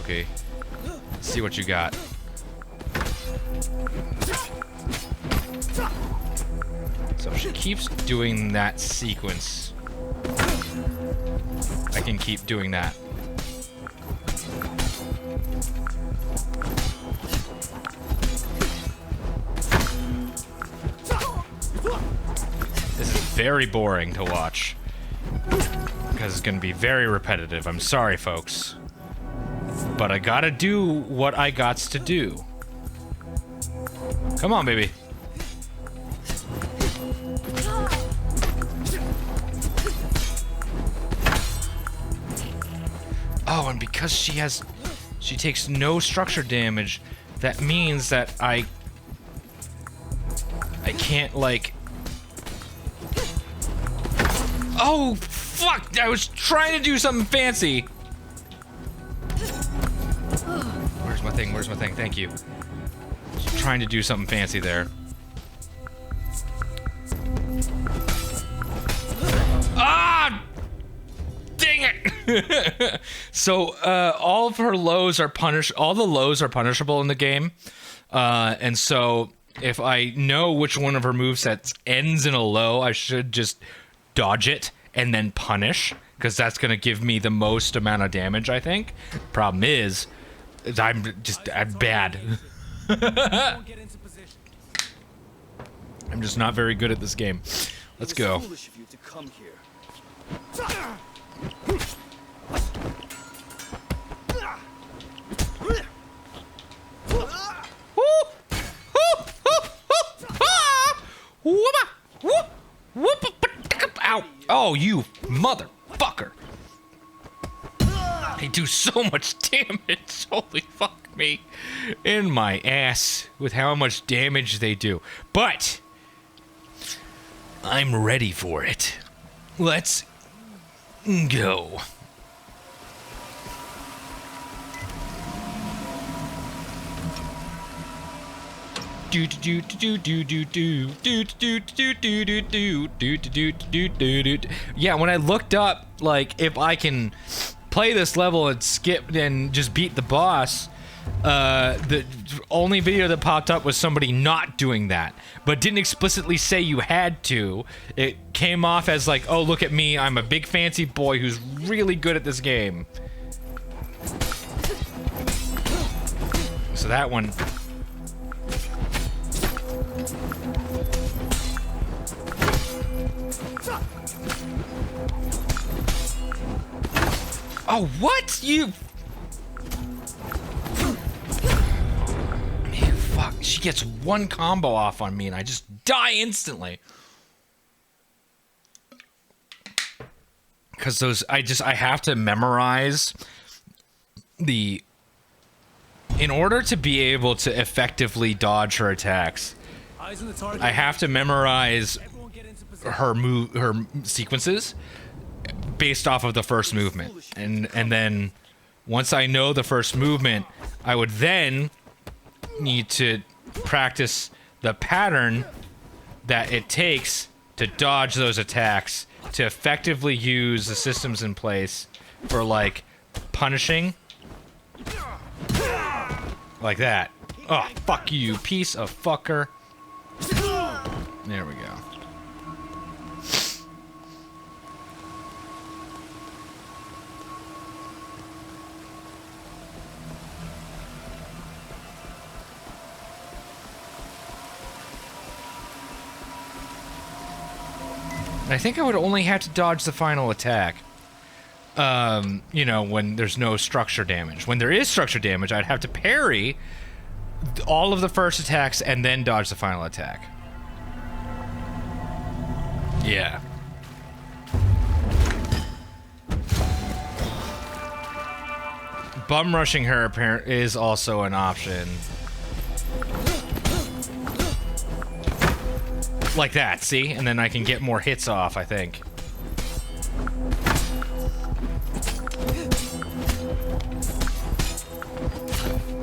Roki. Let's see what you got. So if she keeps doing that sequence, I can keep doing that. This is very boring to watch because it's going to be very repetitive. I'm sorry, folks. But I gotta do what I gots to do. Come on, baby. Oh, and because she takes no structure damage, that means that I can't, like... Oh, fuck! I was trying to do something fancy! Where's my thing? Where's my thing? Thank you. Just trying to do something fancy there. Ah! Dang it! So, all of her lows are all the lows are punishable in the game. And so, if I know which one of her movesets ends in a low, I should just dodge it and then punish, because that's going to give me the most amount of damage, I think. Problem is, I'm bad. I'm just not very good at this game. Let's go. Ow! Oh, you motherfucker! They do so much damage. Holy fuck me. In my ass with how much damage they do. But I'm ready for it. Let's go. Yeah, when I looked up, like, if I can play this level and skip and just beat the boss, the only video that popped up was somebody not doing that, but didn't explicitly say you had to. It came off as like, oh, look at me, I'm a big fancy boy who's really good at this game. So that one... Oh, what? You fuck. She gets one combo off on me and I just die instantly. Because those, I have to memorize the... In order to be able to effectively dodge her attacks, I have to memorize her sequences based off of the first movement, and then once I know the first movement, I would then need to practice the pattern that it takes to dodge those attacks to effectively use the systems in place for, like, punishing like that. Oh, fuck you, piece of fucker. There we go. I think I would only have to dodge the final attack. You know, when there's no structure damage. When there is structure damage, I'd have to parry all of the first attacks and then dodge the final attack. Yeah. Bum rushing her apparently is also an option. Like that, see? And then I can get more hits off, I think.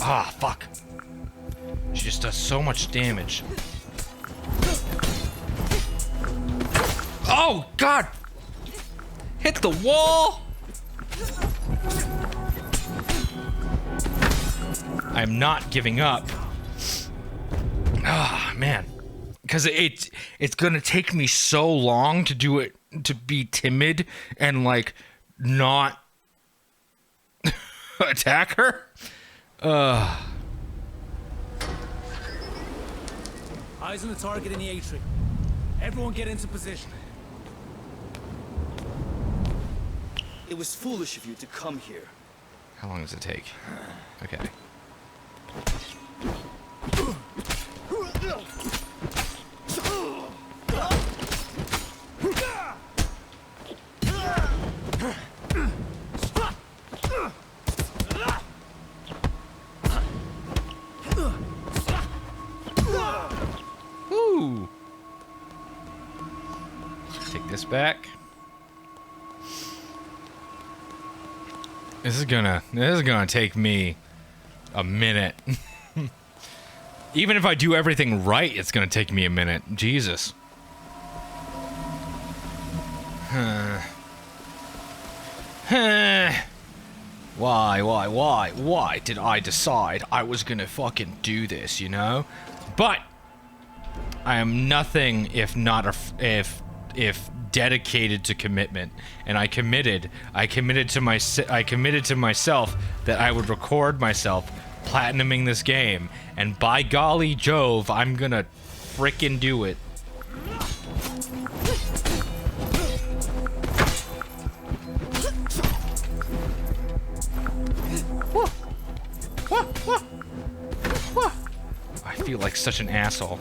Ah, fuck. She just does so much damage. Oh, God! Hit the wall! I'm not giving up. Ah, man. Because it's gonna take me so long to do it, to be timid and, like, not attack her. Eyes on the target in the atrium. Everyone get into position. It was foolish of you to come here. How long does it take? Okay. Ooh. Take this back. This is gonna take me a minute. Even if I do everything right, it's gonna take me a minute. Jesus. Why did I decide I was gonna fucking do this, you know? But I am nothing if not if dedicated to commitment, and I committed to myself that I would record myself platinuming this game, and by golly Jove, I'm gonna frickin' do it. I feel like such an asshole.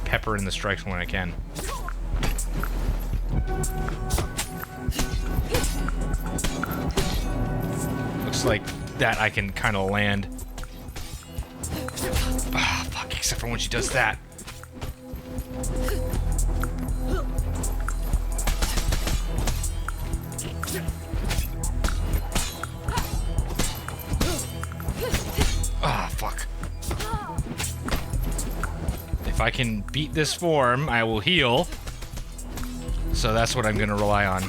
Pepper in the strikes when I can. Looks like that I can kind of land. Ah, fuck, except for when she does that. Ah, fuck. If I can beat this form, I will heal. So that's what I'm gonna rely on.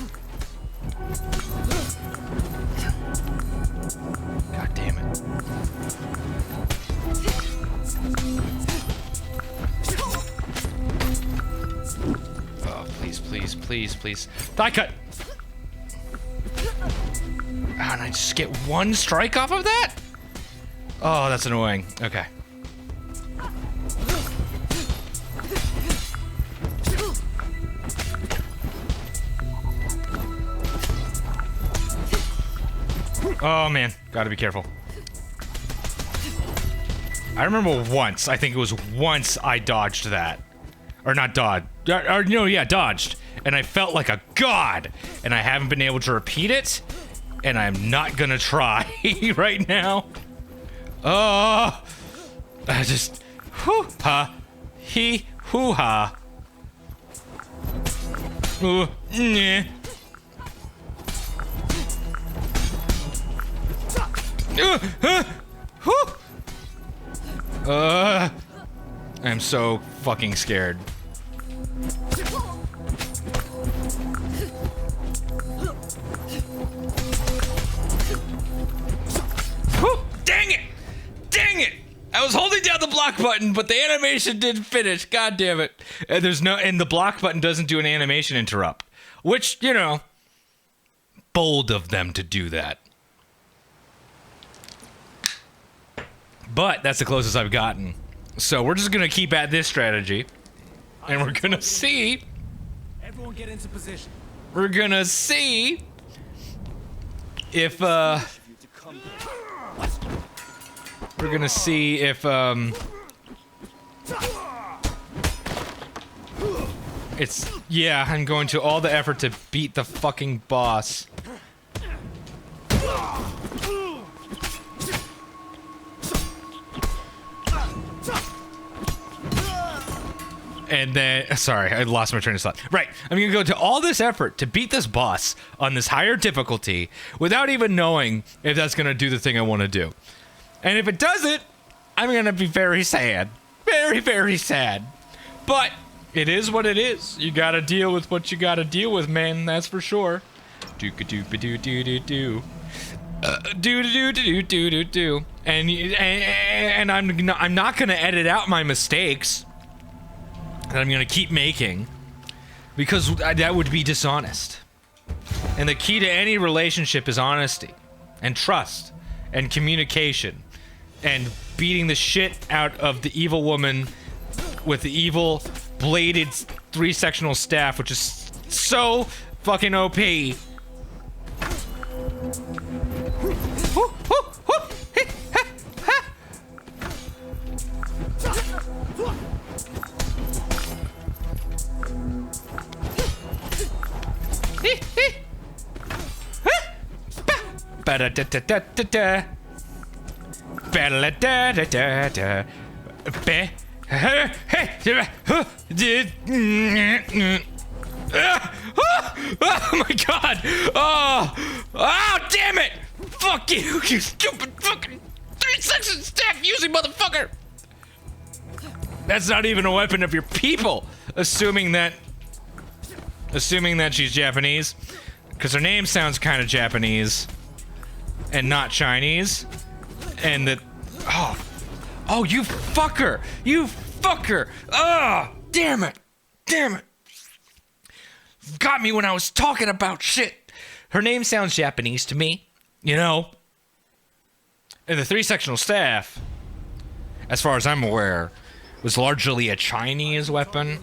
God damn it. Oh, please. Thigh cut! Oh, and I just get one strike off of that? Oh, that's annoying. Okay. Oh man, gotta be careful. I remember once, I think it was once I dodged that. Or not dodged. Dodged. And I felt like a god. And I haven't been able to repeat it. And I'm not gonna try right now. Oh, I just hoo-ha, hoo-ha. Yeah. I'm so fucking scared. Dang it! I was holding down the block button, but the animation didn't finish. God damn it. And the block button doesn't do an animation interrupt. Which, you know, bold of them to do that. But that's the closest I've gotten. So we're just gonna keep at this strategy. And we're gonna see. Everyone get into position. We're gonna see if we're gonna see if yeah, I'm going to all the effort to beat the fucking boss. And then, sorry, I lost my train of thought. Right, I'm gonna go to all this effort to beat this boss on this higher difficulty without even knowing if that's gonna do the thing I want to do. And if it doesn't, I'm gonna be very sad. Very, very sad. But It is what it is. You gotta deal with what you gotta deal with, man. That's for sure. Do-do-do-do-do-do-do. Do-do-do-do-do-do-do. And I'm not gonna edit out my mistakes that I'm gonna keep making, because that would be dishonest. And the key to any relationship is honesty and trust and communication and beating the shit out of the evil woman with the evil bladed 3-sectional staff, which is so fucking OP. Ba-da-da-da-da-da-da. Ba-da-da-da-da-da. Oh my god! Oh, damn it! Fuck you, you stupid fucking 3-section staff using motherfucker! That's not even a weapon of your people, assuming that she's Japanese, because her name sounds kind of Japanese and not Chinese, and that oh, you fucker! You fucker! Oh, damn it! Damn it! Got me when I was talking about shit. Her name sounds Japanese to me, you know. And the 3-sectional staff, as far as I'm aware, was largely a Chinese weapon.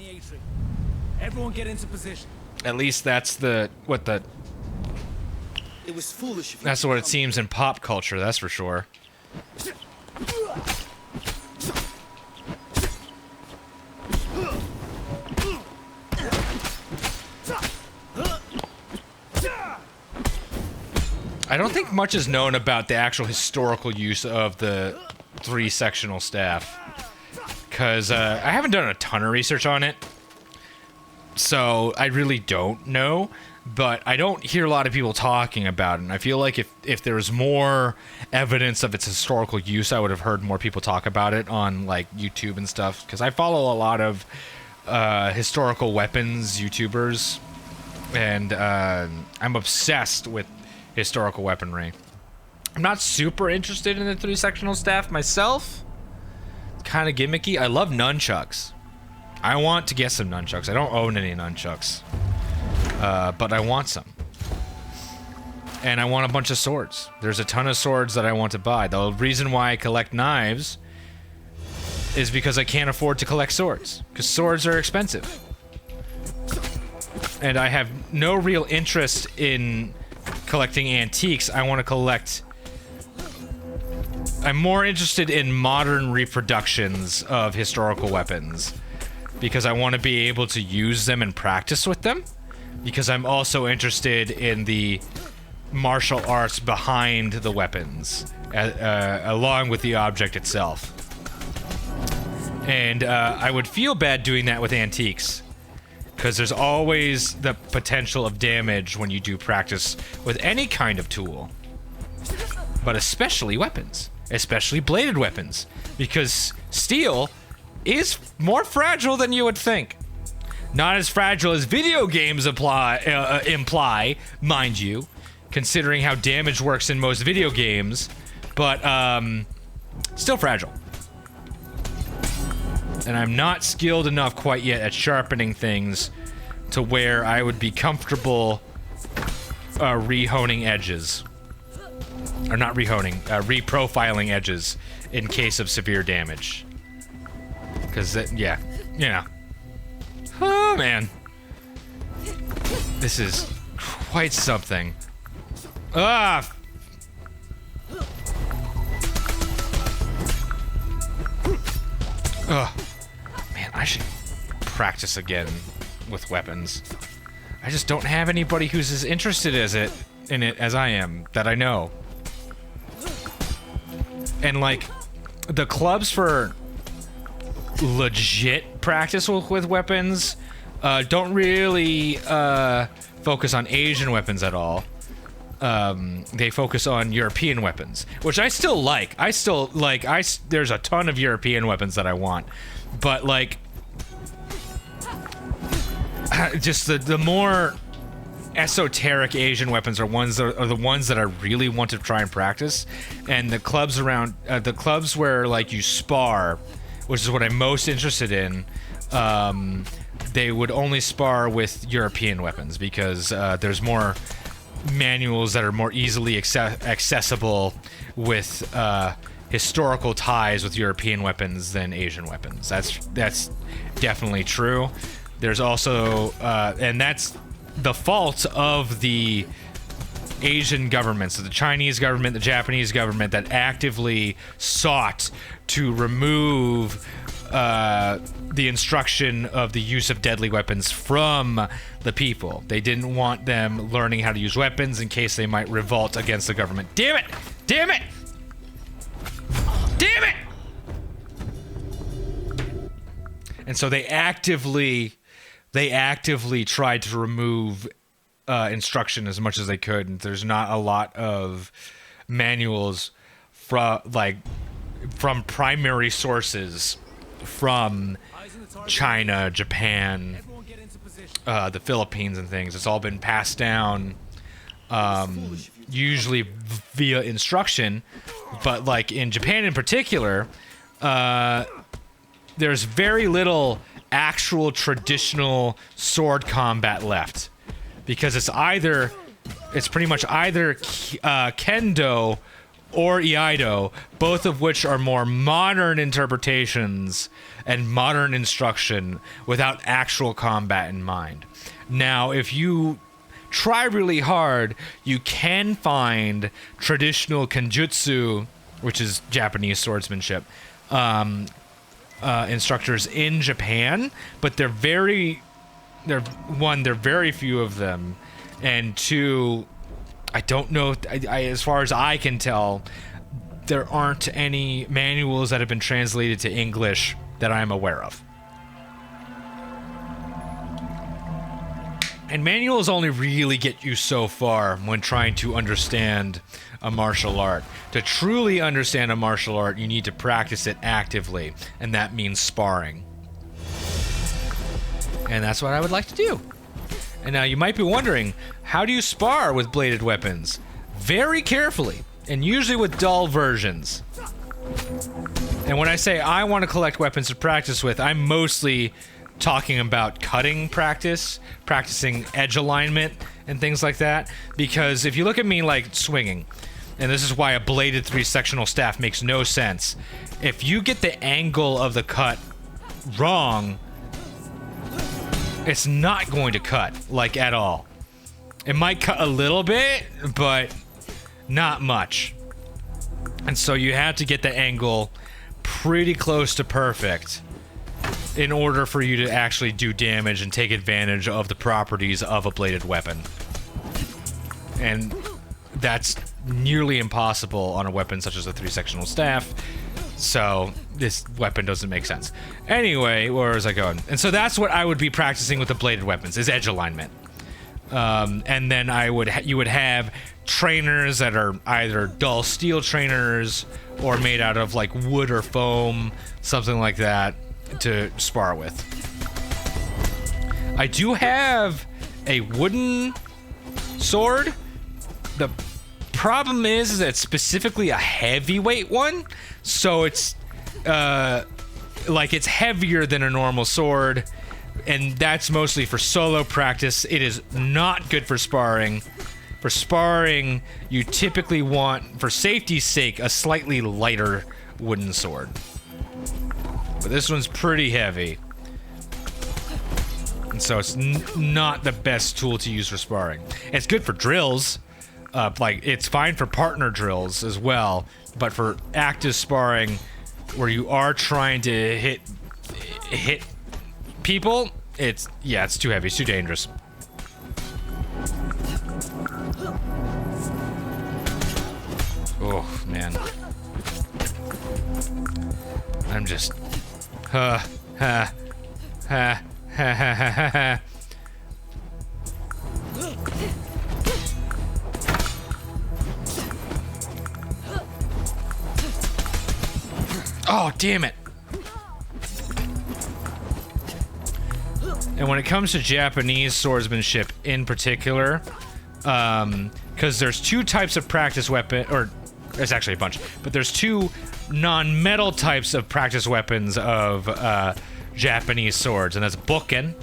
Everyone get into position. At least that's what it seems in pop culture, that's for sure. I don't think much is known about the actual historical use of the 3-sectional staff, because I haven't done a ton of research on it, so I really don't know, but I don't hear a lot of people talking about it, and I feel like if there was more evidence of its historical use, I would have heard more people talk about it on, like, YouTube and stuff, because I follow a lot of historical weapons YouTubers, and I'm obsessed with historical weaponry. I'm not super interested in the 3-sectional staff myself. It's kind of gimmicky. I love nunchucks. I want to get some nunchucks. I don't own any nunchucks. But I want some. And I want a bunch of swords. There's a ton of swords that I want to buy. The reason why I collect knives is because I can't afford to collect swords. Because swords are expensive. And I have no real interest in collecting antiques. I want to collect... I'm more interested in modern reproductions of historical weapons, because I want to be able to use them and practice with them, because I'm also interested in the martial arts behind the weapons, along with the object itself. And I would feel bad doing that with antiques, because there's always the potential of damage when you do practice with any kind of tool. But especially weapons. Especially bladed weapons. Because steel is more fragile than you would think. Not as fragile as video games imply, mind you, considering how damage works in most video games, but still fragile. And I'm not skilled enough quite yet at sharpening things to where I would be comfortable re-honing edges. Or not re-honing, re-profiling edges in case of severe damage. Because, yeah, you know. Oh, man. This is quite something. Ah! Ugh. Man, I should practice again with weapons. I just don't have anybody who's as interested in it as I am, that I know. And, like, the clubs for legit practice with weapons don't really focus on Asian weapons at all. They focus on European weapons, which I still like. There's a ton of European weapons that I want, but, like, just the more esoteric Asian weapons are the ones that I really want to try and practice, and the clubs around the clubs where like you spar, which is what I'm most interested in. They would only spar with European weapons because there's more manuals that are more easily accessible with historical ties with European weapons than Asian weapons. That's definitely true. There's also and that's the fault of the Asian governments, so the Chinese government, the Japanese government, that actively sought to remove the instruction of the use of deadly weapons from the people. They didn't want them learning how to use weapons in case they might revolt against the government. Damn it! Damn it! Damn it! And so they actively tried to remove instruction as much as they could. And there's not a lot of manuals from primary sources from China, Japan, the Philippines, and things. It's all been passed down, usually via instruction. But like in Japan in particular, there's very little actual traditional sword combat left, because it's pretty much either kendo or iaido, both of which are more modern interpretations and modern instruction without actual combat in mind. Now, if you try really hard, you can find traditional kenjutsu, which is Japanese swordsmanship, instructors in Japan, but they're very few of them, and two, I don't know, as far as I can tell, there aren't any manuals that have been translated to English that I'm aware of. And manuals only really get you so far when trying to understand a martial art. To truly understand a martial art, you need to practice it actively, and that means sparring. And that's what I would like to do. And now you might be wondering, how do you spar with bladed weapons? Very carefully, and usually with dull versions. And when I say I want to collect weapons to practice with, I'm mostly talking about cutting practice, practicing edge alignment, and things like that. Because if you look at me like swinging, and this is why a bladed 3-sectional staff makes no sense, if you get the angle of the cut wrong, it's not going to cut, like, at all. It might cut a little bit, but not much. And so you have to get the angle pretty close to perfect in order for you to actually do damage and take advantage of the properties of a bladed weapon. And that's nearly impossible on a weapon such as a 3-sectional staff. So this weapon doesn't make sense. Anyway, where was I going? And so that's what I would be practicing with the bladed weapons, is edge alignment. And then you would have trainers that are either dull steel trainers or made out of like wood or foam, something like that, to spar with. I do have a wooden sword. The problem is that it's specifically a heavyweight one, so it's it's heavier than a normal sword, and that's mostly for solo practice. It is not good for sparring. For sparring, you typically want, for safety's sake, a slightly lighter wooden sword. But this one's pretty heavy, and so it's not the best tool to use for sparring. It's good for drills. It's fine for partner drills as well, but for active sparring, where you are trying to hit people, it's too heavy, it's too dangerous. Oh man, I'm just Oh, damn it. And when it comes to Japanese swordsmanship in particular, because there's two types of practice weapon, or there's actually a bunch, but there's two non-metal types of practice weapons of Japanese swords, and that's bokken,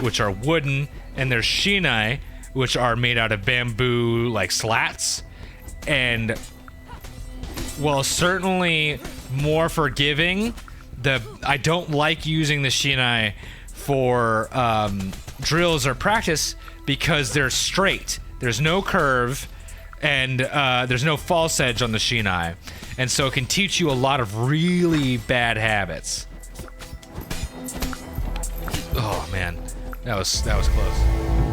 which are wooden, and there's shinai, which are made out of bamboo, like slats. And while certainly more forgiving, I don't like using the shinai for drills or practice because they're straight. There's no curve, and there's no false edge on the shinai, and so it can teach you a lot of really bad habits. Oh man, that was close.